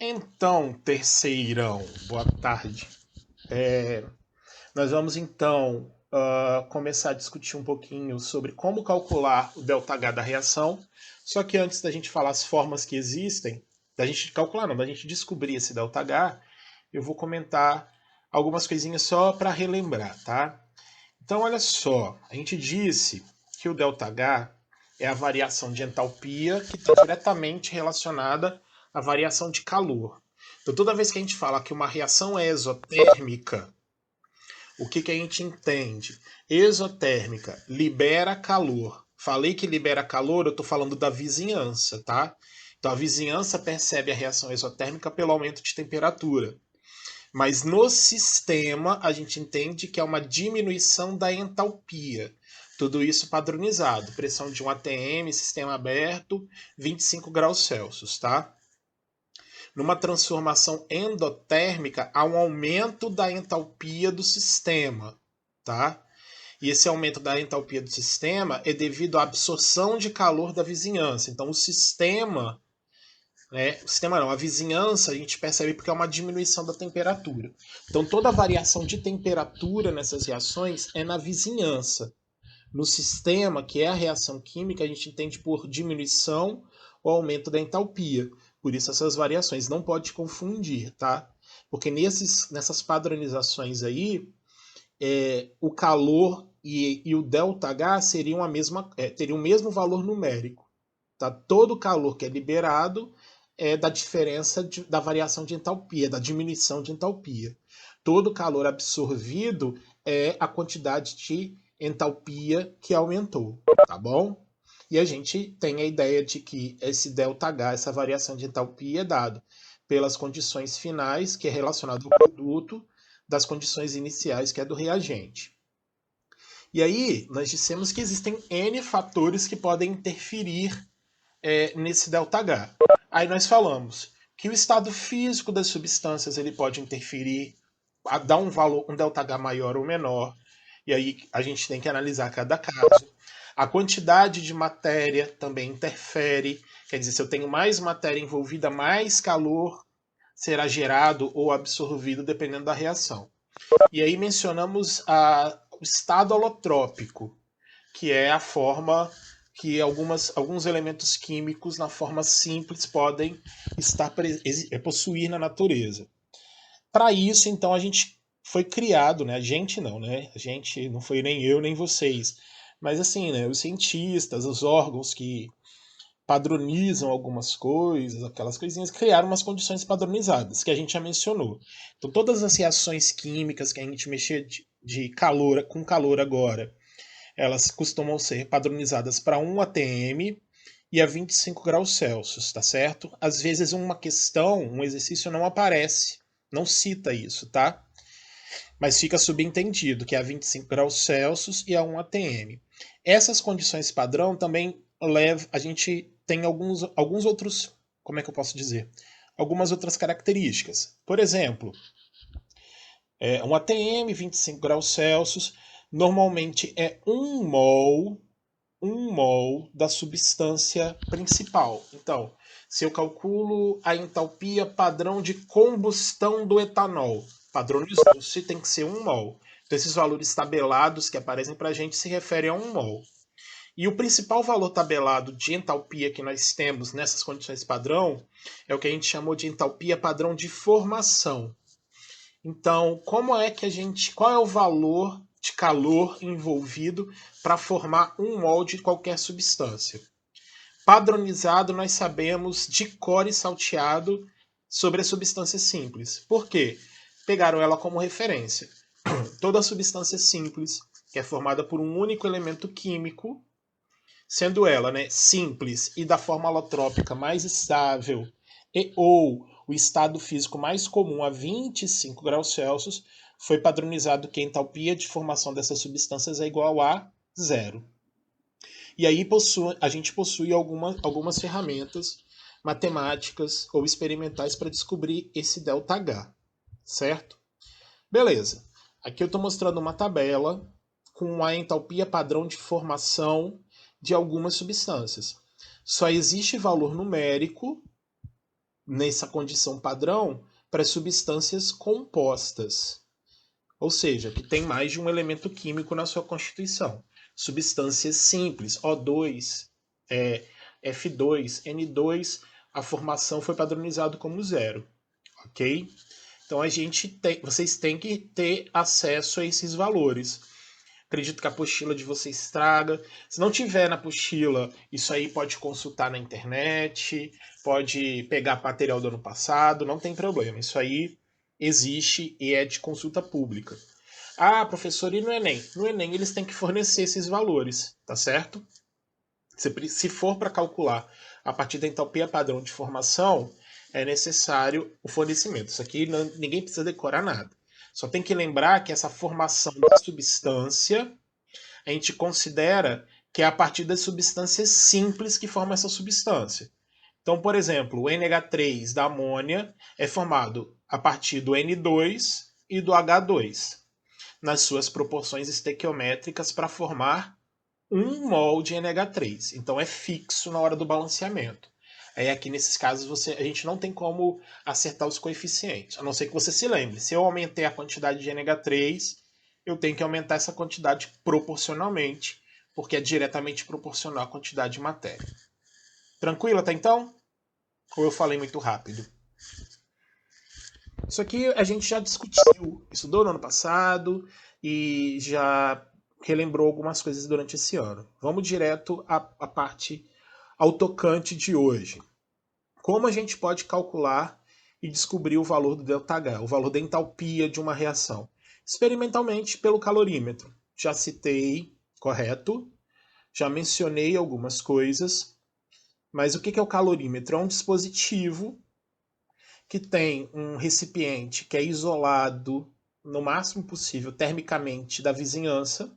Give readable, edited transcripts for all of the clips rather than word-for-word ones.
Então, terceirão, boa tarde. Nós vamos então começar a discutir um pouquinho sobre como calcular o ΔH da reação. Só que antes da gente falar as formas que existem, da gente calcular, não, da gente descobrir esse ΔH, eu vou comentar algumas coisinhas só para relembrar, tá? Então, olha só, a gente disse que o ΔH é a variação de entalpia que está diretamente relacionada à variação de calor. Então, toda vez que a gente fala que uma reação é exotérmica, o que a gente entende? Exotérmica libera calor. Falei que libera calor, eu estou falando da vizinhança, tá? Então, a vizinhança percebe a reação exotérmica pelo aumento de temperatura. Mas no sistema, a gente entende que é uma diminuição da entalpia. Tudo isso padronizado. Pressão de 1 atm, sistema aberto, 25 graus Celsius, tá? Numa transformação endotérmica, há um aumento da entalpia do sistema, tá? E esse aumento da entalpia do sistema é devido à absorção de calor da vizinhança. Então, o sistema a vizinhança a gente percebe porque é uma diminuição da temperatura. Então toda variação de temperatura nessas reações é na vizinhança. No sistema, que é a reação química, a gente entende por diminuição ou aumento da entalpia. Por isso essas variações não pode confundir, tá? Porque nessas padronizações aí, o calor e o ΔH seriam teriam o mesmo valor numérico. Tá? Todo o calor que é liberado é da diferença da variação de entalpia, da diminuição de entalpia. Todo o calor absorvido é a quantidade de entalpia que aumentou, tá bom? E a gente tem a ideia de que esse ΔH, essa variação de entalpia, é dado pelas condições finais, que é relacionado ao produto, das condições iniciais, que é do reagente. E aí, nós dissemos que existem N fatores que podem interferir nesse ΔH. Aí nós falamos que o estado físico das substâncias ele pode interferir, dar um valor, um ΔH maior ou menor. E aí a gente tem que analisar cada caso. A quantidade de matéria também interfere. Quer dizer, se eu tenho mais matéria envolvida, mais calor será gerado ou absorvido dependendo da reação. E aí mencionamos o estado holotrópico, que é a forma que alguns elementos químicos na forma simples podem possuir na natureza. Para isso, então, a gente foi criado, né? A gente não, né? A gente não foi nem eu nem vocês, mas assim, né? Os cientistas, os órgãos que padronizam algumas coisas, aquelas coisinhas, criaram umas condições padronizadas, que a gente já mencionou. Então, todas as reações químicas que a gente mexer de calor com calor agora, elas costumam ser padronizadas para 1 atm e a 25 graus Celsius, tá certo? Às vezes uma questão, um exercício não aparece, não cita isso, tá? Mas fica subentendido que é a 25 graus Celsius e a 1 atm. Essas condições padrão também a gente tem alguns outros, como é que eu posso dizer? Algumas outras características. Por exemplo, 1 atm, 25 graus Celsius, normalmente é 1 mol da substância principal. Então, se eu calculo a entalpia padrão de combustão do etanol, padronizou-se, tem que ser 1 mol. Então, esses valores tabelados que aparecem para a gente se referem a 1 mol. E o principal valor tabelado de entalpia que nós temos nessas condições padrão é o que a gente chamou de entalpia padrão de formação. Então, qual é o valor de calor envolvido para formar 1 mol de qualquer substância? Padronizado, nós sabemos de cor e salteado sobre a substância simples. Por quê? Pegaram ela como referência. Toda substância simples, que é formada por um único elemento químico, sendo ela, né, simples e da forma alotrópica mais estável ou o estado físico mais comum a 25 graus Celsius, foi padronizado que a entalpia de formação dessas substâncias é igual a zero. E aí a gente possui algumas ferramentas matemáticas ou experimentais para descobrir esse ΔH, certo? Beleza. Aqui eu estou mostrando uma tabela com a entalpia padrão de formação de algumas substâncias. Só existe valor numérico nessa condição padrão para substâncias compostas, ou seja, que tem mais de um elemento químico na sua constituição. Substâncias simples, O2, F2, N2, a formação foi padronizado como 0, ok? Então vocês têm que ter acesso a esses valores. Acredito que a apostila de vocês traga. Se não tiver na apostila, isso aí pode consultar na internet, pode pegar material do ano passado, não tem problema. Isso aí existe e é de consulta pública. Ah, professor, e no Enem? No Enem eles têm que fornecer esses valores, tá certo? Se for para calcular a partir da entalpia padrão de formação, é necessário o fornecimento. Isso aqui ninguém precisa decorar nada. Só tem que lembrar que essa formação da substância a gente considera que é a partir das substâncias simples que formam essa substância. Então, por exemplo, o NH3 da amônia é formado a partir do N2 e do H2, nas suas proporções estequiométricas para formar 1 mol de NH3. Então é fixo na hora do balanceamento. Aí aqui nesses casos a gente não tem como acertar os coeficientes, a não ser que você se lembre. Se eu aumentei a quantidade de NH3, eu tenho que aumentar essa quantidade proporcionalmente, porque é diretamente proporcional à quantidade de matéria. Tranquilo até então? Ou eu falei muito rápido? Isso aqui a gente já discutiu, estudou no ano passado e já relembrou algumas coisas durante esse ano. Vamos direto à parte ao tocante de hoje. Como a gente pode calcular e descobrir o valor do ΔH, o valor da entalpia de uma reação? Experimentalmente pelo calorímetro. Já citei, correto? Já mencionei algumas coisas. Mas o que é o calorímetro? É um dispositivo que tem um recipiente que é isolado no máximo possível termicamente da vizinhança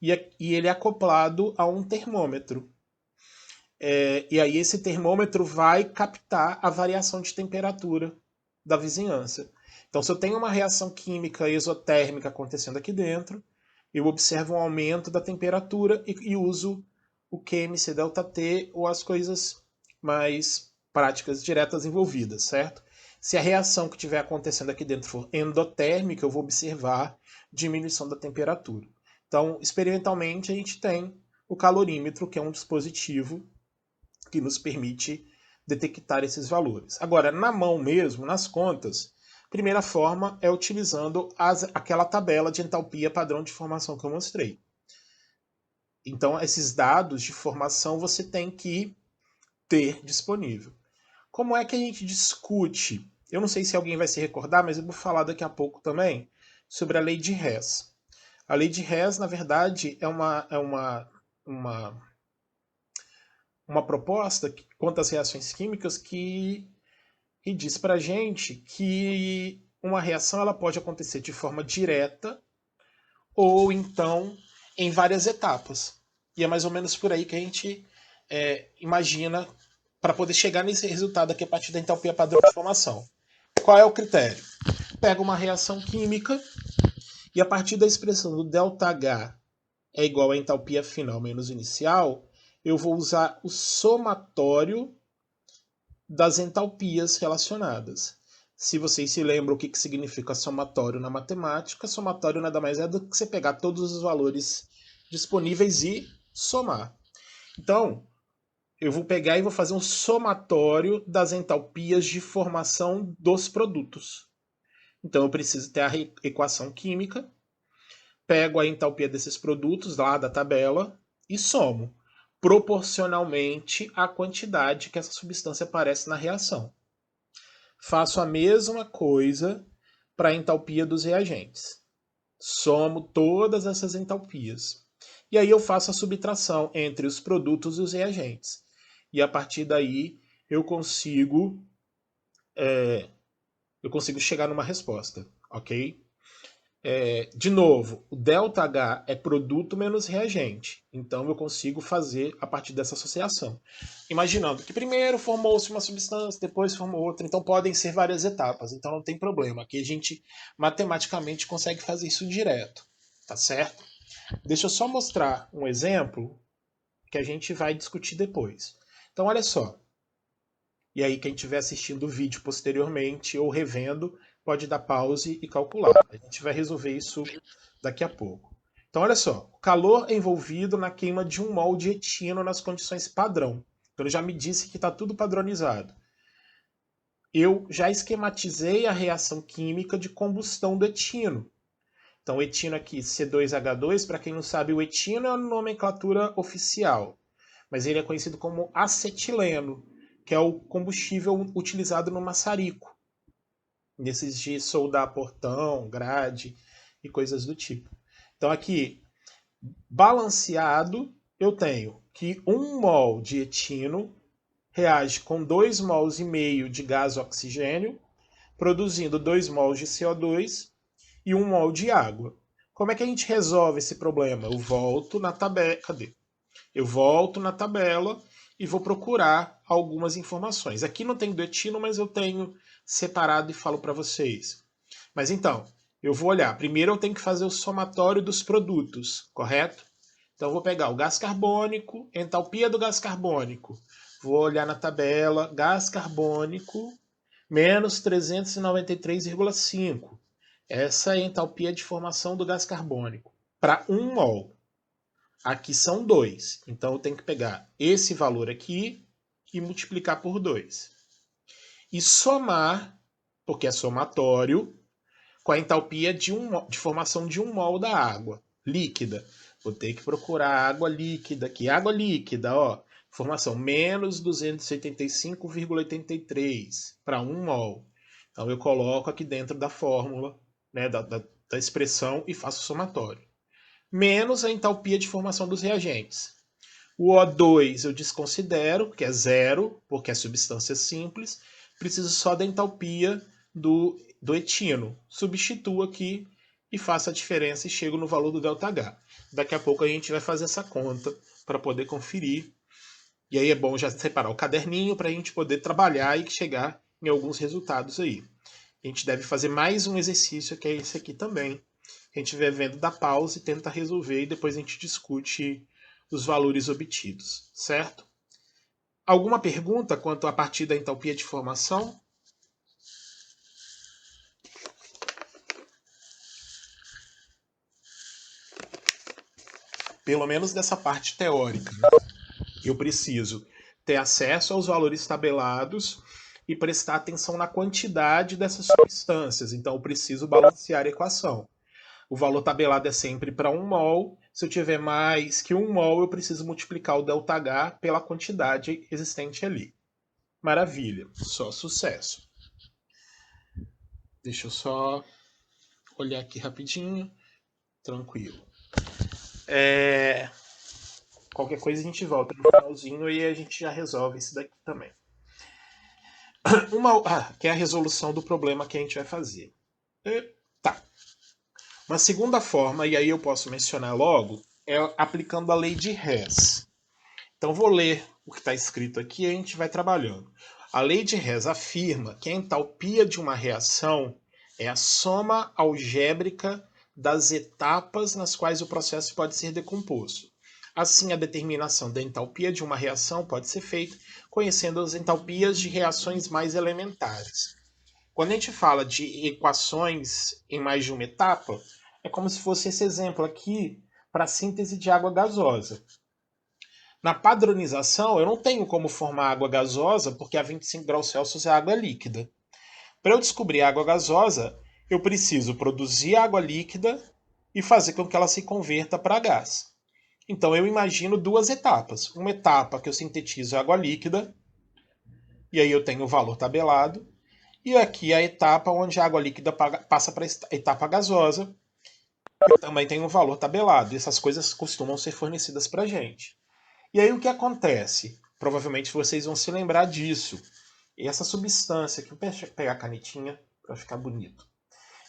e ele é acoplado a um termômetro. E aí esse termômetro vai captar a variação de temperatura da vizinhança. Então, se eu tenho uma reação química exotérmica acontecendo aqui dentro, eu observo um aumento da temperatura e uso o QMC ΔT ou as coisas mais práticas diretas envolvidas, certo? Se a reação que estiver acontecendo aqui dentro for endotérmica, eu vou observar diminuição da temperatura. Então, experimentalmente, a gente tem o calorímetro, que é um dispositivo que nos permite detectar esses valores. Agora, na mão mesmo, nas contas, a primeira forma é utilizando aquela tabela de entalpia padrão de formação que eu mostrei. Então, esses dados de formação você tem que ter disponível. Como é que a gente discute? Eu não sei se alguém vai se recordar, mas eu vou falar daqui a pouco também sobre a lei de Hess. A lei de Hess, na verdade, é uma proposta quanto às reações químicas que diz para a gente que uma reação ela pode acontecer de forma direta ou então em várias etapas. E é mais ou menos por aí que a gente imagina para poder chegar nesse resultado aqui a partir da entalpia padrão de formação. Qual é o critério? Pega uma reação química e a partir da expressão do ΔH é igual à entalpia final menos inicial, eu vou usar o somatório das entalpias relacionadas. Se vocês se lembram o que significa somatório na matemática, somatório nada mais é do que você pegar todos os valores disponíveis e somar. Então, eu vou pegar e vou fazer um somatório das entalpias de formação dos produtos. Então, eu preciso ter a equação química, pego a entalpia desses produtos lá da tabela e somo proporcionalmente à quantidade que essa substância aparece na reação. Faço a mesma coisa para a entalpia dos reagentes. Somo todas essas entalpias. E aí eu faço a subtração entre os produtos e os reagentes. E a partir daí eu consigo chegar numa resposta, ok? De novo, o ΔH é produto menos reagente. Então eu consigo fazer a partir dessa associação. Imaginando que primeiro formou-se uma substância, depois formou outra. Então podem ser várias etapas. Então não tem problema. Aqui a gente matematicamente consegue fazer isso direto. Tá certo? Deixa eu só mostrar um exemplo que a gente vai discutir depois. Então olha só. E aí quem estiver assistindo o vídeo posteriormente ou revendo, pode dar pause e calcular. A gente vai resolver isso daqui a pouco. Então olha só, o calor é envolvido na queima de 1 mol de etino nas condições padrão. Então ele já me disse que está tudo padronizado. Eu já esquematizei a reação química de combustão do etino. Então, o etino aqui, C2H2, para quem não sabe, o etino é a nomenclatura oficial, mas ele é conhecido como acetileno, que é o combustível utilizado no maçarico, nesses de soldar portão, grade e coisas do tipo. Então, aqui, balanceado, eu tenho que 1 mol de etino reage com 2 mols e meio de gás oxigênio, produzindo 2 mols de CO2 e 1 mol de água. Como é que a gente resolve esse problema? Eu volto na tabela. Cadê? Eu volto na tabela e vou procurar algumas informações. Aqui não tem do etino, mas eu tenho separado e falo para vocês. Mas então, eu vou olhar. Primeiro eu tenho que fazer o somatório dos produtos, correto? Então eu vou pegar o gás carbônico, entalpia do gás carbônico. Vou olhar na tabela, gás carbônico menos 393,5. Essa é a entalpia de formação do gás carbônico para 1 mol. Aqui são 2. Então eu tenho que pegar esse valor aqui e multiplicar por 2. E somar, porque é somatório, com a entalpia de formação de 1 mol da água líquida. Vou ter que procurar água líquida aqui. Água líquida, ó, formação menos 285,83 para 1 mol. Então eu coloco aqui dentro da fórmula, né, da expressão e faço o somatório. Menos a entalpia de formação dos reagentes. O O2 eu desconsidero, que é zero, porque é substância simples. Preciso só da entalpia do etino. Substituo aqui e faço a diferença e chego no valor do ΔH. Daqui a pouco a gente vai fazer essa conta para poder conferir. E aí é bom já separar o caderninho para a gente poder trabalhar e chegar em alguns resultados aí. A gente deve fazer mais um exercício, que é esse aqui também. A gente vai vendo, dá pausa e tenta resolver, e depois a gente discute os valores obtidos, certo? Alguma pergunta quanto à partir da entalpia de formação? Pelo menos dessa parte teórica. Eu preciso ter acesso aos valores tabelados e prestar atenção na quantidade dessas substâncias. Então, eu preciso balancear a equação. O valor tabelado é sempre para 1 mol. Se eu tiver mais que 1 mol, eu preciso multiplicar o ΔH pela quantidade existente ali. Maravilha, só sucesso. Deixa eu só olhar aqui rapidinho. Tranquilo. Qualquer coisa a gente volta no finalzinho e a gente já resolve isso daqui também. Que é a resolução do problema que a gente vai fazer. Tá. Uma segunda forma, e aí eu posso mencionar logo, é aplicando a lei de Hess. Então vou ler o que está escrito aqui e a gente vai trabalhando. A lei de Hess afirma que a entalpia de uma reação é a soma algébrica das etapas nas quais o processo pode ser decomposto. Assim, a determinação da entalpia de uma reação pode ser feita conhecendo as entalpias de reações mais elementares. Quando a gente fala de equações em mais de uma etapa, é como se fosse esse exemplo aqui para a síntese de água gasosa. Na padronização, eu não tenho como formar água gasosa porque a 25 graus Celsius é água líquida. Para eu descobrir água gasosa, eu preciso produzir água líquida e fazer com que ela se converta para gás. Então eu imagino 2 etapas. Uma etapa que eu sintetizo água líquida, e aí eu tenho o valor tabelado. E aqui a etapa onde a água líquida passa para a etapa gasosa, eu também tenho um valor tabelado. E essas coisas costumam ser fornecidas para a gente. E aí o que acontece? Provavelmente vocês vão se lembrar disso. E essa substância, que eu vou pegar a canetinha para ficar bonito.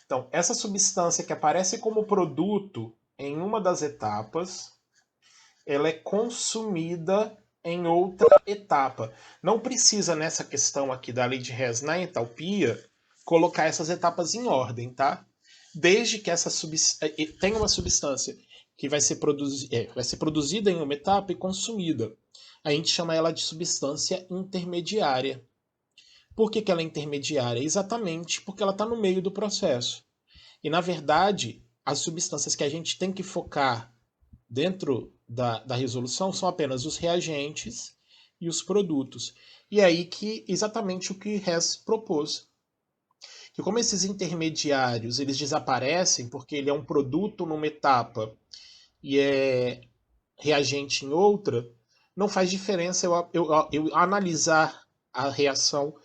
Então, essa substância que aparece como produto em uma das etapas, ela é consumida em outra etapa. Não precisa, nessa questão aqui da lei de Hess na entalpia, colocar essas etapas em ordem, tá? Desde que essa tenha uma substância que vai ser produzida em uma etapa e consumida. A gente chama ela de substância intermediária. Por que ela é intermediária? Exatamente porque ela está no meio do processo. E, na verdade, as substâncias que a gente tem que focar dentro da resolução são apenas os reagentes e os produtos. E é aí que exatamente o que Hess propôs. Que como esses intermediários eles desaparecem porque ele é um produto numa etapa e é reagente em outra, não faz diferença eu analisar a reação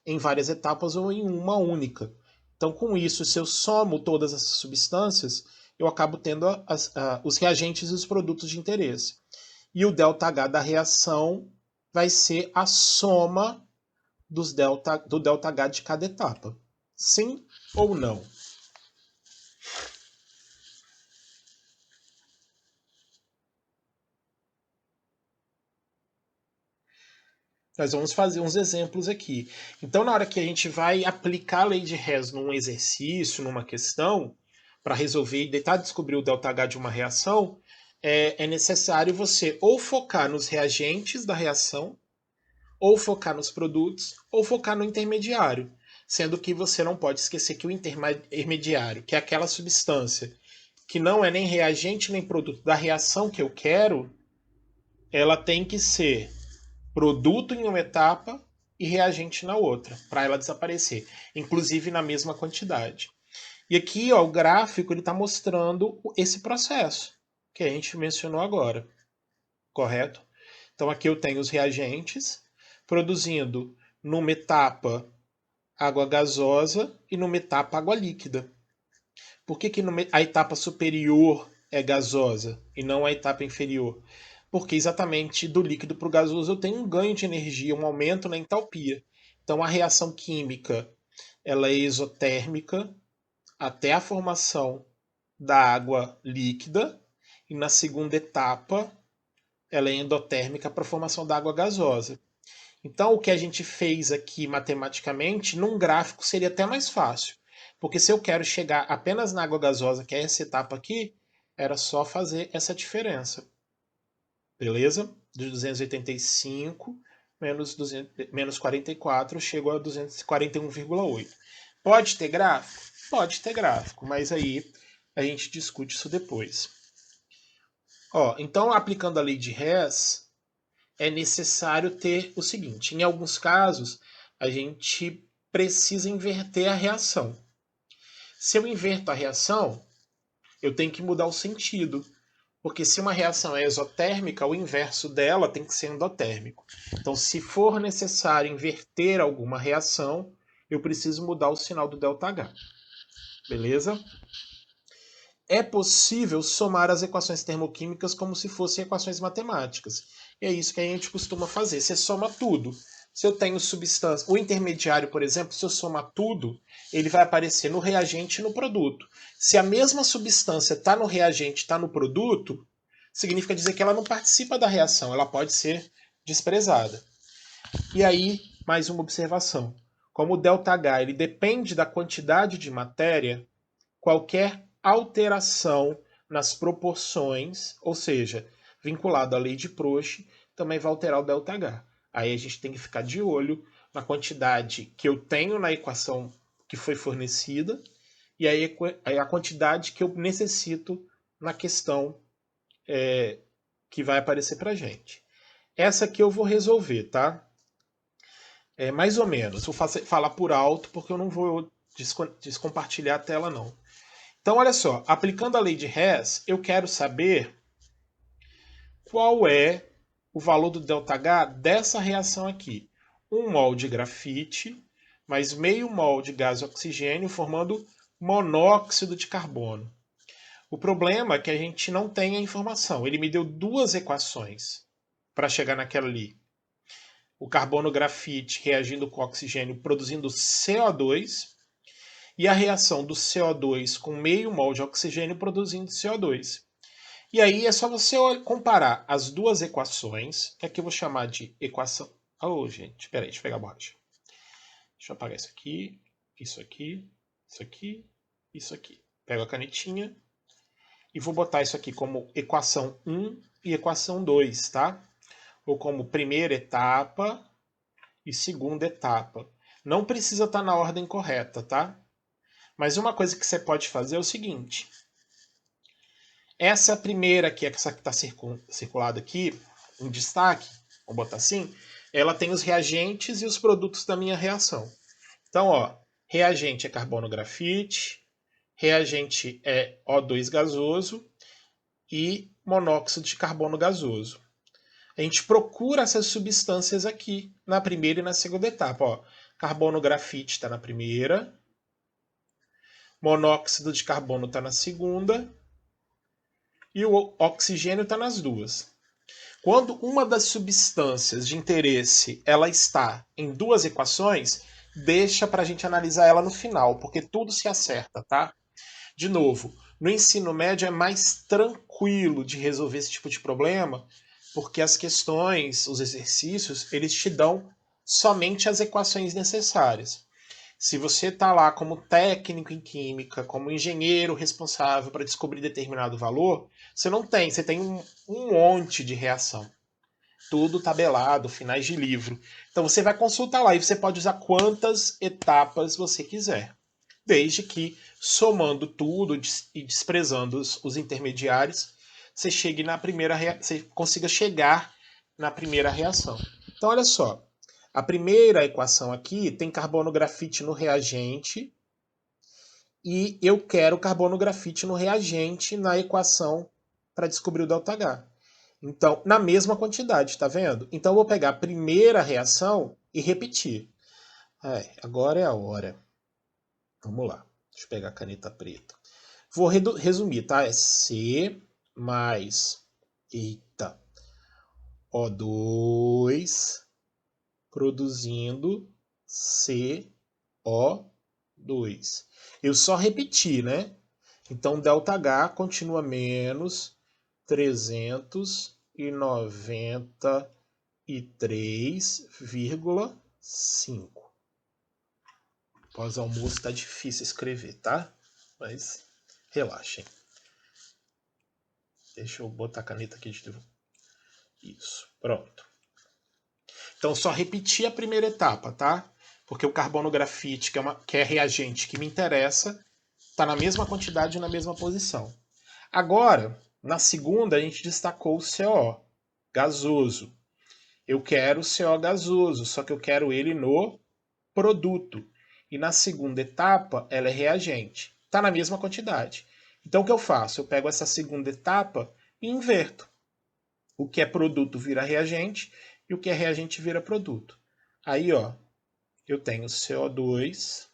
em várias etapas ou em uma única. Então, com isso, se eu somo todas essas substâncias, eu acabo tendo os reagentes e os produtos de interesse. E o ΔH da reação vai ser a soma do ΔH de cada etapa. Sim ou não? Nós vamos fazer uns exemplos aqui. Então, na hora que a gente vai aplicar a lei de Hess num exercício, numa questão, para resolver e tentar descobrir o ΔH de uma reação, é necessário você ou focar nos reagentes da reação, ou focar nos produtos, ou focar no intermediário. Sendo que você não pode esquecer que o intermediário, que é aquela substância que não é nem reagente nem produto da reação que eu quero, ela tem que ser produto em uma etapa e reagente na outra, para ela desaparecer, inclusive na mesma quantidade. E aqui, ó, o gráfico ele está mostrando esse processo que a gente mencionou agora, correto? Então aqui eu tenho os reagentes produzindo numa etapa água gasosa e numa etapa água líquida. Por que a etapa superior é gasosa e não a etapa inferior? Porque exatamente do líquido para o gasoso eu tenho um ganho de energia, um aumento na entalpia. Então a reação química ela é exotérmica até a formação da água líquida e na segunda etapa ela é endotérmica para a formação da água gasosa. Então o que a gente fez aqui matematicamente, num gráfico seria até mais fácil. Porque se eu quero chegar apenas na água gasosa, que é essa etapa aqui, era só fazer essa diferença. Beleza? De 285 menos 44, chegou a 241,8. Pode ter gráfico? Pode ter gráfico, mas aí a gente discute isso depois. Ó, então, aplicando a lei de Hess, é necessário ter o seguinte: em alguns casos, a gente precisa inverter a reação. Se eu inverto a reação, eu tenho que mudar o sentido. Porque se uma reação é exotérmica, o inverso dela tem que ser endotérmico. Então, se for necessário inverter alguma reação, eu preciso mudar o sinal do ΔH. Beleza? É possível somar as equações termoquímicas como se fossem equações matemáticas. E é isso que a gente costuma fazer. Você soma tudo. Se eu tenho substância, o intermediário, por exemplo, se eu somar tudo, ele vai aparecer no reagente e no produto. Se a mesma substância está no reagente e está no produto, significa dizer que ela não participa da reação, ela pode ser desprezada. E aí, mais uma observação. Como o ΔH ele depende da quantidade de matéria, qualquer alteração nas proporções, ou seja, vinculado à lei de Proust, também vai alterar o ΔH. Aí a gente tem que ficar de olho na quantidade que eu tenho na equação que foi fornecida e aí a quantidade que eu necessito na questão que vai aparecer para a gente. Essa aqui eu vou resolver, tá? É mais ou menos. Vou falar por alto porque eu não vou descompartilhar a tela, não. Então, olha só, aplicando a lei de Hess, eu quero saber qual é o valor do ΔH dessa reação aqui. 1 mol de grafite mais meio mol de gás oxigênio formando monóxido de carbono. O problema é que a gente não tem a informação. Ele me deu duas equações para chegar naquela ali. O carbono grafite reagindo com o oxigênio produzindo CO2 e a reação do CO2 com meio mol de oxigênio produzindo CO2. E aí é só você comparar as duas equações, que aqui eu vou chamar de equação... Oh, gente, espera aí, deixa eu pegar a borracha. Deixa eu apagar isso aqui, isso aqui, isso aqui, isso aqui. Pego a canetinha e vou botar isso aqui como equação 1 e equação 2, tá? Ou como primeira etapa e segunda etapa. Não precisa estar na ordem correta, tá? Mas uma coisa que você pode fazer é o seguinte. Essa primeira aqui, essa que está circulada aqui, em destaque, vamos botar assim, ela tem os reagentes e os produtos da minha reação. Então, ó, reagente é carbono grafite, reagente é O2 gasoso e monóxido de carbono gasoso. A gente procura essas substâncias aqui na primeira e na segunda etapa. Ó, carbono grafite está na primeira, monóxido de carbono está na segunda e o oxigênio está nas duas. Quando uma das substâncias de interesse ela está em duas equações, deixa para a gente analisar ela no final, porque tudo se acerta, tá? De novo, no ensino médio é mais tranquilo de resolver esse tipo de problema, porque as questões, os exercícios, eles te dão somente as equações necessárias. Se você está lá como técnico em química, como engenheiro responsável para descobrir determinado valor, você não tem, você tem um monte de reação. Tudo tabelado, finais de livro. Então você vai consultar lá e você pode usar quantas etapas você quiser. Desde que, somando tudo e desprezando os intermediários, você chegue na primeira você consiga chegar na primeira reação. Então, olha só. A primeira equação aqui tem carbono grafite no reagente e eu quero carbono grafite no reagente na equação para descobrir o ΔH. Então, na mesma quantidade, tá vendo? Então, eu vou pegar a primeira reação e repetir. Agora é a hora. Vamos lá. Deixa eu pegar a caneta preta. Vou resumir, tá? É C mais, eita, O2 produzindo CO2. Eu só repeti, né? Então, ΔH continua menos 393,5. Pós-almoço tá difícil escrever, tá? Mas relaxem. Deixa eu botar a caneta aqui de novo. Isso, pronto. Então, só repetir a primeira etapa, tá? Porque o carbono grafite, que é reagente que me interessa, está na mesma quantidade e na mesma posição. Agora, na segunda, a gente destacou o CO, gasoso. Eu quero o CO gasoso, só que eu quero ele no produto. E na segunda etapa, ela é reagente. Está na mesma quantidade. Então, o que eu faço? Eu pego essa segunda etapa e inverto. O que é produto vira reagente e o que é reagente vira produto. Aí, ó, eu tenho CO2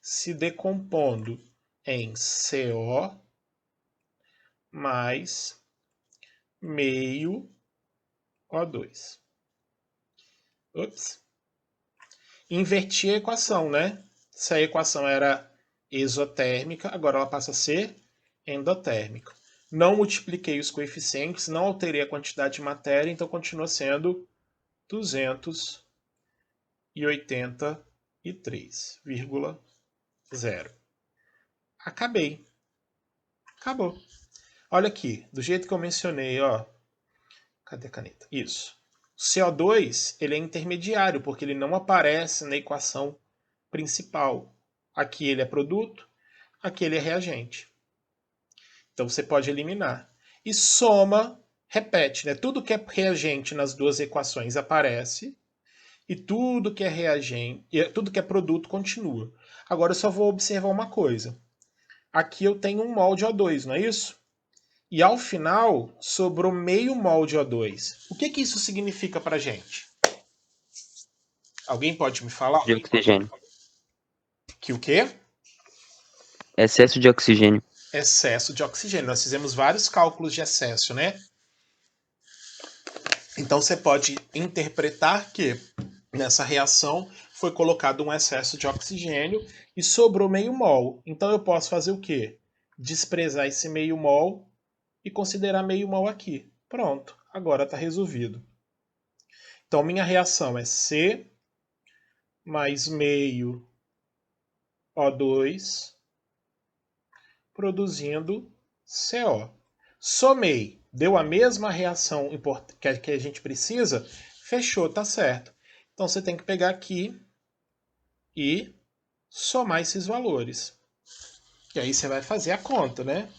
se decompondo em CO mais meio O2. Ups. Inverti a equação, né? Se a equação era exotérmica, agora ela passa a ser endotérmica. Não multipliquei os coeficientes, não alterei a quantidade de matéria, então continua sendo 283,0. Acabei. Acabou. Olha aqui, do jeito que eu mencionei, ó. Cadê a caneta? Isso. O CO2, ele é intermediário, porque ele não aparece na equação principal. Aqui ele é produto, aqui ele é reagente. Então você pode eliminar. E soma, repete, né? Tudo que é reagente nas duas equações aparece e tudo que é reagente, tudo que é produto continua. Agora eu só vou observar uma coisa. Aqui eu tenho um mol de O2, não é isso? E ao final sobrou meio mol de O2. O que isso significa para a gente? Alguém pode me falar? De oxigênio. Que o quê? Excesso de oxigênio. Excesso de oxigênio. Nós fizemos vários cálculos de excesso, né? Então você pode interpretar que nessa reação foi colocado um excesso de oxigênio e sobrou meio mol. Então eu posso fazer o quê? Desprezar esse meio mol e considerar meio mol aqui. Pronto, agora está resolvido. Então minha reação é C mais meio O2 produzindo CO. Somei, deu a mesma reação que a gente precisa, fechou, tá certo. Então você tem que pegar aqui e somar esses valores. E aí você vai fazer a conta, né?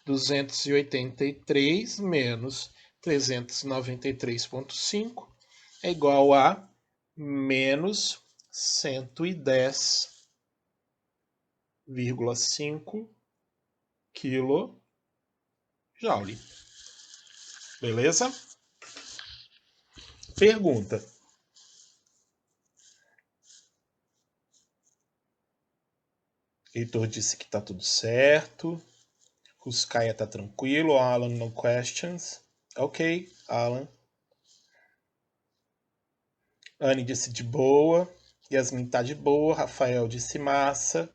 283 menos 393,5 é igual a menos 110,5 kJ. Beleza? Pergunta. Heitor disse que tá tudo certo. Ruskaya tá tranquilo. Alan, no questions. Ok, Alan. Anne disse de boa. Yasmin tá de boa. Rafael disse massa.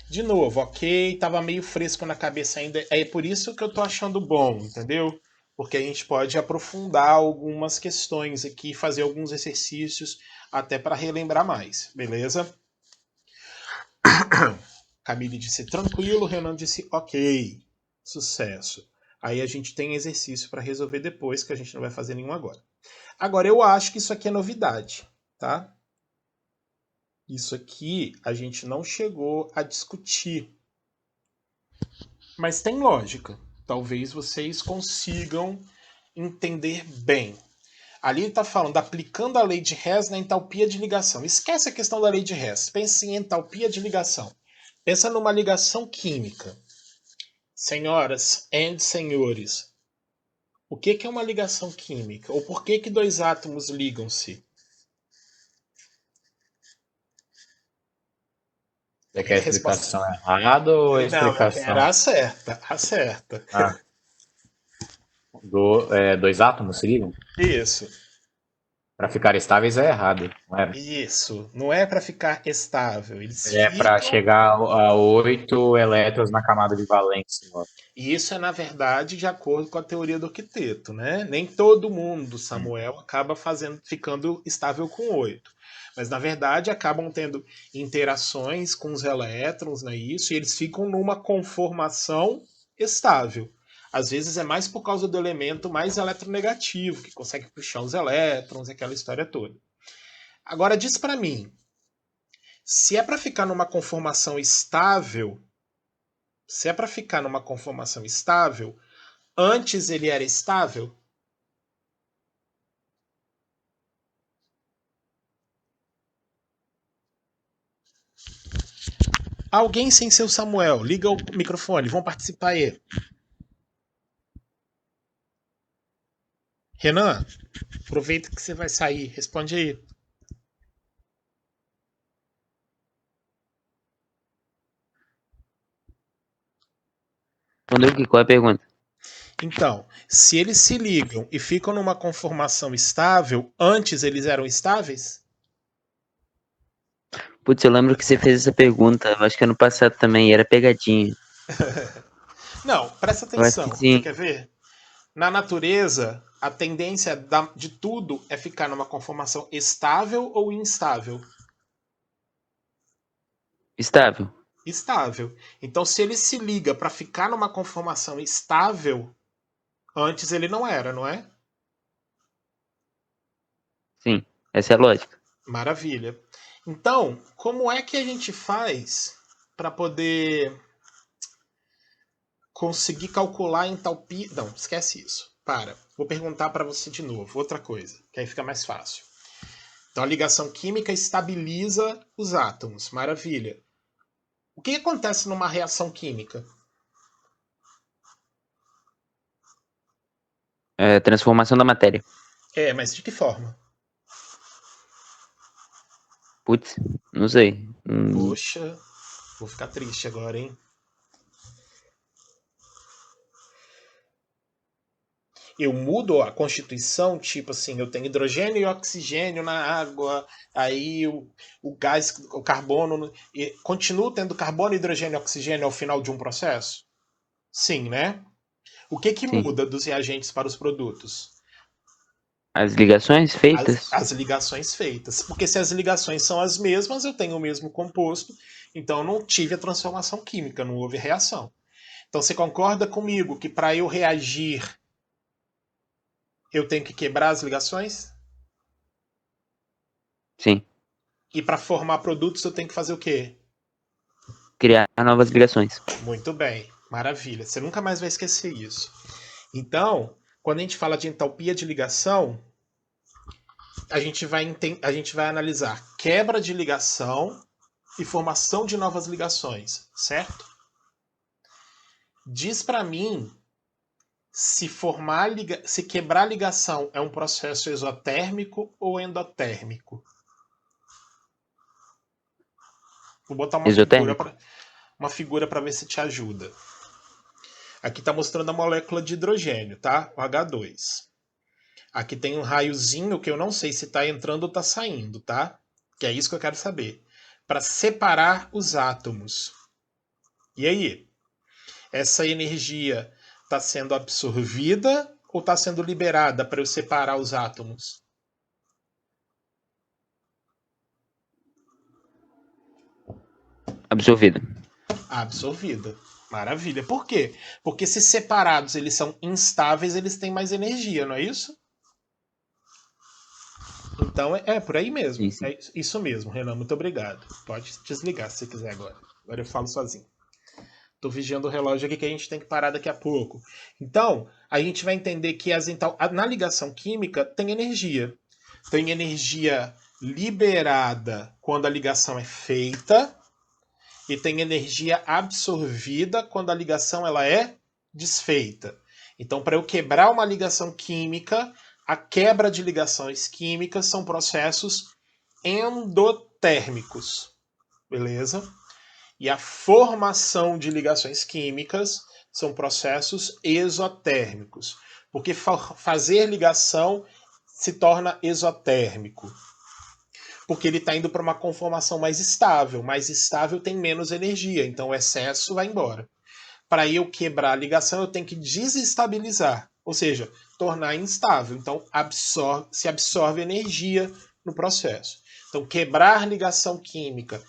De novo, ok, tava meio fresco na cabeça ainda. É por isso que eu tô achando bom, entendeu? Porque a gente pode aprofundar algumas questões aqui, fazer alguns exercícios até para relembrar mais, beleza? Camille disse tranquilo, Renan disse ok, sucesso. Aí a gente tem exercício para resolver depois, que a gente não vai fazer nenhum agora. Agora, eu acho que isso aqui é novidade, tá? Isso aqui a gente não chegou a discutir. Mas tem lógica. Talvez vocês consigam entender bem. Ali ele está falando, aplicando a lei de Hess na entalpia de ligação. Esquece a questão da lei de Hess. Pense em entalpia de ligação. Pensa numa ligação química. Senhoras e senhores, o que é uma ligação química? Ou por que dois átomos ligam-se? Você quer a Resposta. explicação errada ou a Não, eu quero explicação? a certa. A certa. Ah, dois átomos se ligam? Isso. Para ficar estáveis é errado, não é? Isso. Não é para ficar estável. Eles É para ficam. chegar a 8 elétrons na camada de valência. E isso é, na verdade, de acordo com a teoria do octeto, né? Nem todo mundo, Samuel, acaba ficando estável com 8. Mas, na verdade, acabam tendo interações com os elétrons, né? Isso, e eles ficam numa conformação estável. Às vezes é mais por causa do elemento mais eletronegativo, que consegue puxar os elétrons, aquela história toda. Agora, diz para mim, se é para ficar numa conformação estável, se é para ficar numa conformação estável, antes ele era estável? Alguém sem ser o Samuel, liga o microfone, vão participar aí. Renan, aproveita que você vai sair, responde aí. Respondeu que qual é a pergunta? Então, se eles se ligam e ficam numa conformação estável, antes eles eram estáveis? Putz, eu lembro que você fez essa pergunta, eu acho que ano passado também, era pegadinha. Não, presta Eu acho que atenção. Você sim. quer ver? Na natureza, a tendência de tudo é ficar numa conformação estável ou instável? Estável. Estável. Então, se ele se liga para ficar numa conformação estável, antes ele não era, não é? Sim, essa é a lógica. Maravilha. Então, como é que a gente faz para poder conseguir calcular a entalpia? Não, esquece isso. Para. Vou perguntar para você de novo. Outra coisa, que aí fica mais fácil. Então, a ligação química estabiliza os átomos. Maravilha. O que acontece numa reação química? É, transformação da matéria. É, mas de que forma? Putz, não sei. Poxa, vou ficar triste agora, hein? Eu mudo a constituição, tipo assim, eu tenho hidrogênio e oxigênio na água, aí o gás, o carbono, e continuo tendo carbono, hidrogênio e oxigênio ao final de um processo? Sim, né? O que Sim. muda dos reagentes para os produtos? As ligações As, feitas? as ligações feitas. Porque se as ligações são as mesmas, eu tenho o mesmo composto, então eu não tive a transformação química, não houve reação. Então você concorda comigo que para eu reagir eu tenho que quebrar as ligações? Sim. E para formar produtos eu tenho que fazer o quê? Criar novas ligações. Muito bem, maravilha. Você nunca mais vai esquecer isso. Então, quando a gente fala de entalpia de ligação, a gente vai analisar quebra de ligação e formação de novas ligações, certo? Diz para mim se quebrar ligação é um processo exotérmico ou endotérmico. Vou botar Exotérmico. uma figura para ver se te ajuda. Aqui está mostrando a molécula de hidrogênio, tá? O H2. Aqui tem um raiozinho que eu não sei se está entrando ou está saindo, tá? Que é isso que eu quero saber. Para separar os átomos. E aí? Essa energia está sendo absorvida ou está sendo liberada para eu separar os átomos? Absorvida. Absorvida. Maravilha. Por quê? Porque se separados eles são instáveis, eles têm mais energia, não é isso? Então é por aí mesmo. Sim. É isso mesmo, Renan. Muito obrigado. Pode desligar se você quiser agora. Agora eu falo sozinho. Tô vigiando o relógio aqui que a gente tem que parar daqui a pouco. Então, a gente vai entender que na ligação química tem energia. Tem energia liberada quando a ligação é feita e tem energia absorvida quando a ligação ela é desfeita. Então, para eu quebrar uma ligação química, a quebra de ligações químicas são processos endotérmicos. Beleza? E a formação de ligações químicas são processos exotérmicos. Porque fazer ligação se torna exotérmico. Porque ele está indo para uma conformação mais estável. Mais estável tem menos energia, então o excesso vai embora. Para eu quebrar a ligação, eu tenho que desestabilizar, ou seja, tornar instável. Então se absorve energia no processo. Então, quebrar ligação química,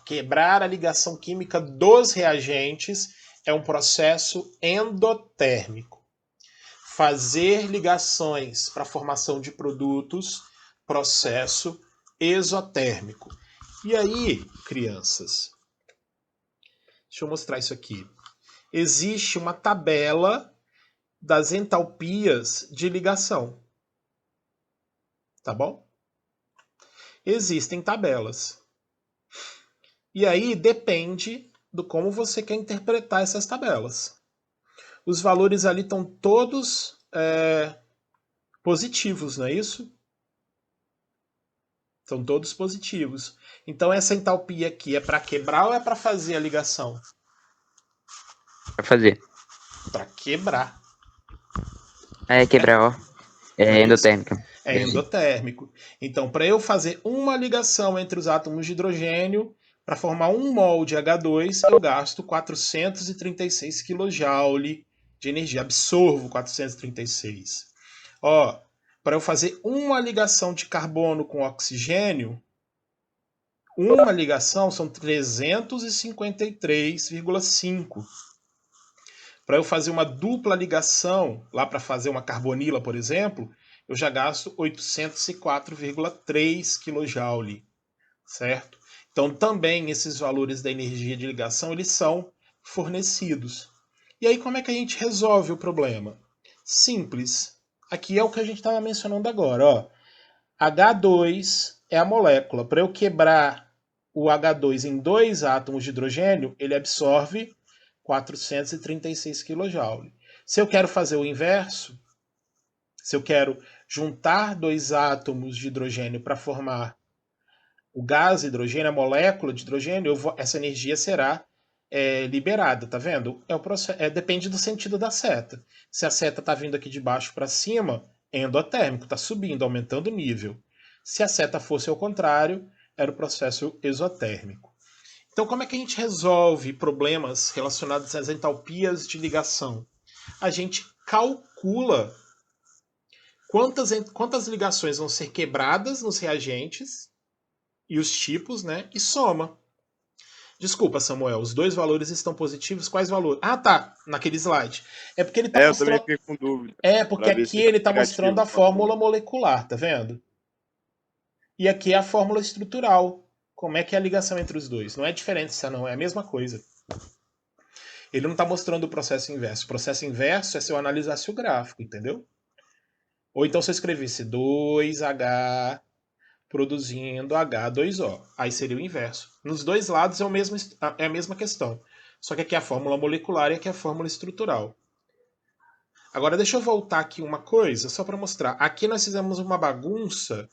quebrar a ligação química dos reagentes é um processo endotérmico. Fazer ligações para a formação de produtos, processo exotérmico. E aí, crianças, deixa eu mostrar isso aqui. Existe uma tabela das entalpias de ligação. Tá bom? Existem tabelas. E aí depende do como você quer interpretar essas tabelas. Os valores ali estão todos positivos, não é isso? São todos positivos. Então essa entalpia aqui é para quebrar ou é para fazer a ligação? Pra fazer. Para quebrar. É quebrar, ó. Não É é isso? endotérmica. É endotérmico. Então, para eu fazer uma ligação entre os átomos de hidrogênio, para formar um mol de H2, eu gasto 436 kJ de energia. Absorvo 436. Ó, para eu fazer uma ligação de carbono com oxigênio, uma ligação são 353,5. Para eu fazer uma dupla ligação, lá para fazer uma carbonila, por exemplo, eu já gasto 804,3 kJ, certo? Então também esses valores da energia de ligação, eles são fornecidos. E aí como é que a gente resolve o problema? Simples. Aqui é o que a gente estava mencionando agora, ó. H2 é a molécula. Para eu quebrar o H2 em dois átomos de hidrogênio, ele absorve 436 kJ. Se eu quero fazer o inverso, se eu quero juntar dois átomos de hidrogênio para formar o gás hidrogênio, a molécula de hidrogênio, essa energia será liberada, tá vendo? Depende do sentido da seta. Se a seta está vindo aqui de baixo para cima, é endotérmico, está subindo, aumentando o nível. Se a seta fosse ao contrário, era o processo exotérmico. Então, como é que a gente resolve problemas relacionados às entalpias de ligação? A gente calcula quantas ligações vão ser quebradas nos reagentes e os tipos, né? E soma. Desculpa, Samuel, os dois valores estão positivos. Quais valores? Ah, tá, naquele slide. É porque ele está eu mostrando. também fiquei com dúvida. É porque Pra ver aqui se ele está negativo, mostrando a fórmula molecular, tá vendo? E aqui é a fórmula estrutural. Como é que é a ligação entre os dois? Não é diferença, não. É a mesma coisa. Ele não está mostrando o processo inverso. O processo inverso é se eu analisasse o gráfico, entendeu? Ou então se eu escrevesse 2H produzindo H2O. Aí seria o inverso. Nos dois lados é a mesma questão. Só que aqui é a fórmula molecular e aqui é a fórmula estrutural. Agora deixa eu voltar aqui uma coisa, só para mostrar. Aqui nós fizemos uma bagunça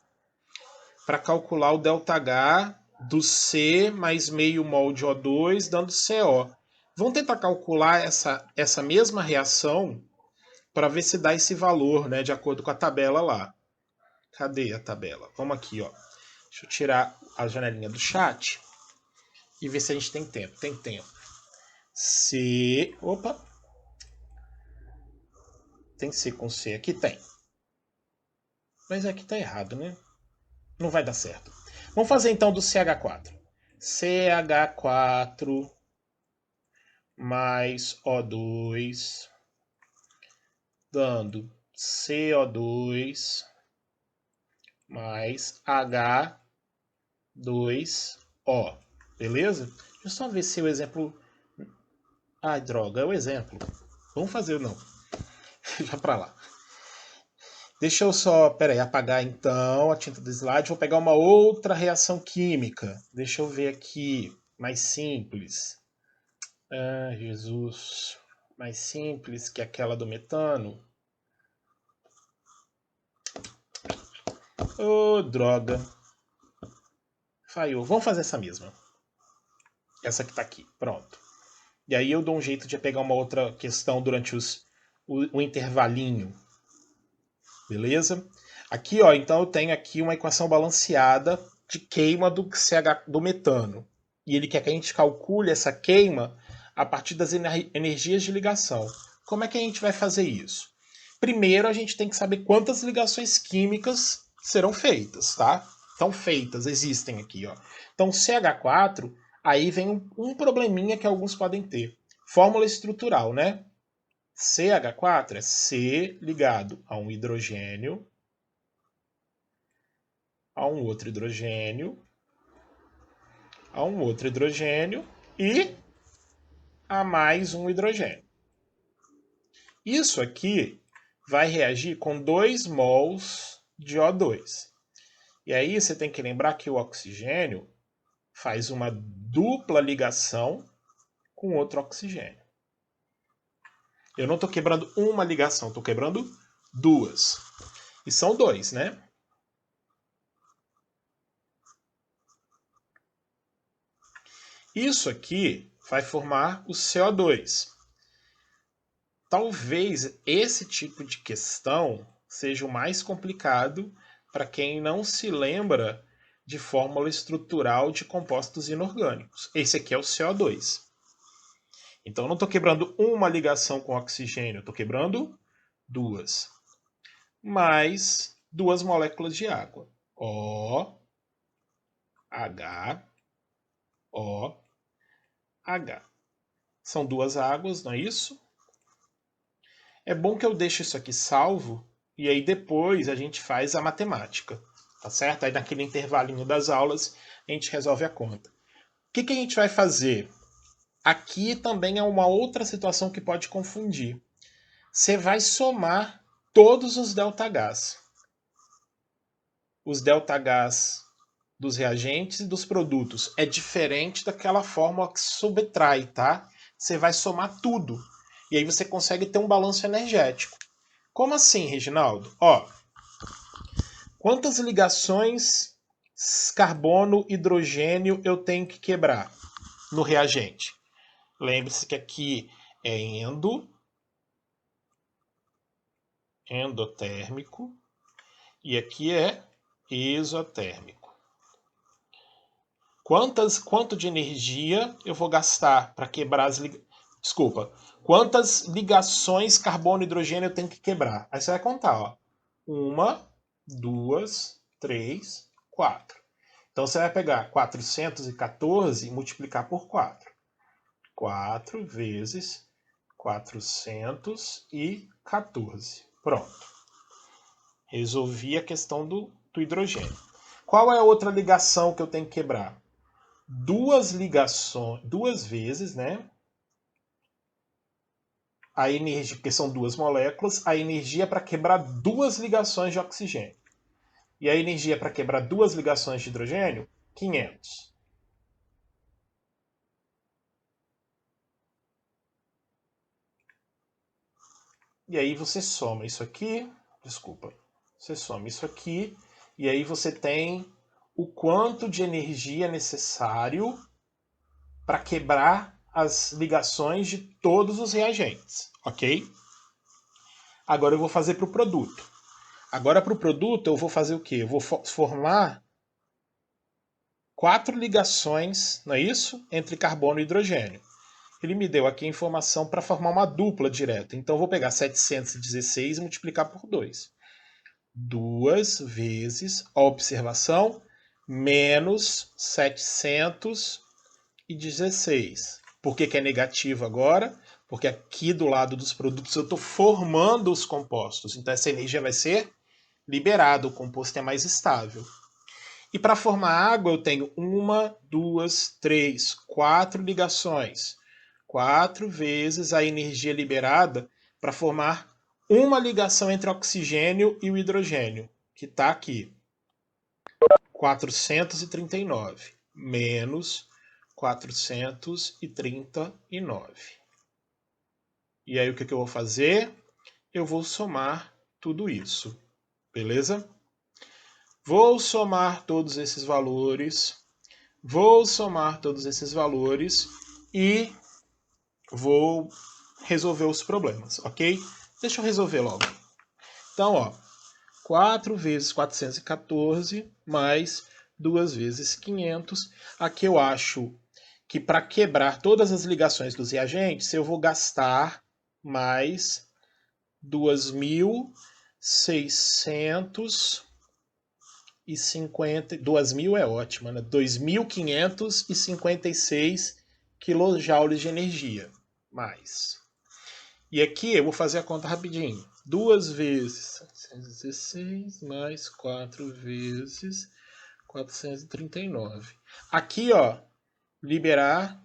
para calcular o ΔH do C mais meio mol de O2 dando CO. Vamos tentar calcular essa mesma reação para ver se dá esse valor, né, de acordo com a tabela lá. Cadê a tabela? Vamos aqui, ó. Deixa eu tirar a janelinha do chat e ver se a gente tem tempo. Tem tempo. C. Opa! Tem C com C. Aqui tem. Mas aqui tá errado, né? Não vai dar certo. Vamos fazer então do CH4. CH4 mais O2 dando CO2 mais H2O. Beleza? Deixa eu só ver se o exemplo... Ai, droga, é o exemplo. Vamos fazer, não. Já pra lá. Deixa eu só, peraí, apagar então a tinta do slide. Vou pegar uma outra reação química. Deixa eu ver aqui, mais simples. Ah, Jesus. Mais simples que aquela do metano. Oh, droga. Falhou. Vamos fazer essa mesma. Essa que tá aqui. Pronto. E aí eu dou um jeito de pegar uma outra questão durante o intervalinho. Beleza? Aqui, ó, então eu tenho aqui uma equação balanceada de queima do metano. E ele quer que a gente calcule essa queima a partir das energias de ligação. Como é que a gente vai fazer isso? Primeiro, a gente tem que saber quantas ligações químicas serão feitas, tá? Então, feitas, existem aqui, ó. Então, CH4, aí vem um probleminha que alguns podem ter. Fórmula estrutural, né? CH4 é C ligado a um hidrogênio, a um outro hidrogênio, a um outro hidrogênio e a mais um hidrogênio. Isso aqui vai reagir com 2 mols de O2. E aí você tem que lembrar que o oxigênio faz uma dupla ligação com outro oxigênio. Eu não estou quebrando uma ligação, estou quebrando duas. E são dois, né? Isso aqui vai formar o CO2. Talvez esse tipo de questão seja o mais complicado para quem não se lembra de fórmula estrutural de compostos inorgânicos. Esse aqui é o CO2. Então eu não estou quebrando uma ligação com oxigênio, estou quebrando duas. Mais duas moléculas de água. O, H, O, H. São duas águas, não é isso? É bom que eu deixe isso aqui salvo e aí depois a gente faz a matemática, tá certo? Aí naquele intervalinho das aulas a gente resolve a conta. O que a gente vai fazer? Aqui também é uma outra situação que pode confundir. Você vai somar todos os ΔHs. Os ΔHs dos reagentes e dos produtos. É diferente daquela fórmula que subtrai, tá? Você vai somar tudo. E aí você consegue ter um balanço energético. Como assim, Reginaldo? Ó, quantas ligações carbono-hidrogênio eu tenho que quebrar no reagente? Lembre-se que aqui é endotérmico e aqui é exotérmico. Quanto de energia eu vou gastar para quebrar as ligações? Desculpa. Quantas ligações carbono-hidrogênio eu tenho que quebrar? Aí você vai contar, ó. 1, 2, 3, 4. Então você vai pegar 414 e multiplicar por 4. 4 vezes 414. Pronto. Resolvi a questão do hidrogênio. Qual é a outra ligação que eu tenho que quebrar? Duas ligações, duas vezes, né? A energia, porque são duas moléculas, a energia para quebrar duas ligações de oxigênio. E a energia para quebrar duas ligações de hidrogênio, 500. E aí você soma isso aqui, desculpa, você soma isso aqui, e aí você tem o quanto de energia necessário para quebrar as ligações de todos os reagentes, ok? Agora eu vou fazer para o produto. Agora para o produto eu vou fazer o quê? Eu vou formar 4 ligações, não é isso? Entre carbono e hidrogênio. Ele me deu aqui a informação para formar uma dupla direta. Então eu vou pegar 716 e multiplicar por 2. 2 vezes a observação menos 716. Por que é negativo agora? Porque aqui do lado dos produtos eu estou formando os compostos. Então essa energia vai ser liberada, o composto é mais estável. E para formar água eu tenho 1, 2, 3, 4 ligações. 4 vezes a energia liberada para formar uma ligação entre o oxigênio e o hidrogênio, que está aqui. 439 menos 439. E aí o que eu vou fazer? Eu vou somar tudo isso, beleza? Vou somar todos esses valores, e vou resolver os problemas, ok? Deixa eu resolver logo. Então, ó, 4 vezes 414 mais 2 vezes 500. Aqui eu acho que para quebrar todas as ligações dos reagentes, eu vou gastar mais 2.650. 2.000 é ótima, né? 2.556 kJ de energia. Mais. E aqui eu vou fazer a conta rapidinho. 2 vezes 716 mais 4 vezes 439. Aqui, ó, liberar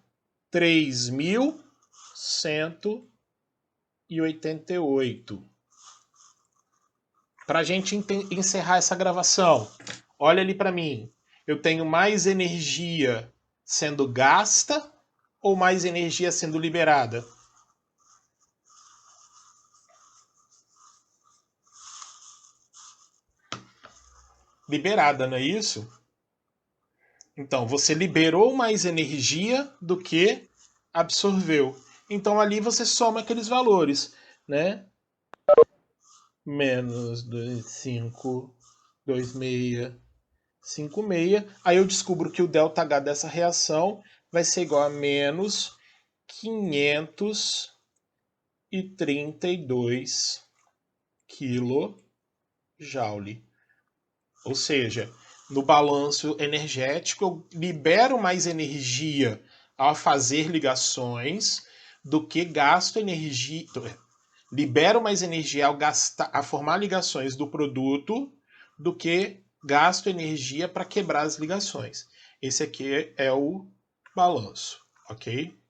3.188. Para a gente encerrar essa gravação, olha ali para mim. Eu tenho mais energia sendo gasta ou mais energia sendo liberada? Liberada, não é isso? Então, você liberou mais energia do que absorveu. Então, ali você soma aqueles valores, né? Menos 25, 26, 56. Aí eu descubro que o ΔH dessa reação vai ser igual a menos 532 kJ. Ou seja, no balanço energético eu libero mais energia ao fazer ligações do que gasto energia. Libero mais energia a formar ligações do produto do que gasto energia para quebrar as ligações. Esse aqui é o balanço, ok?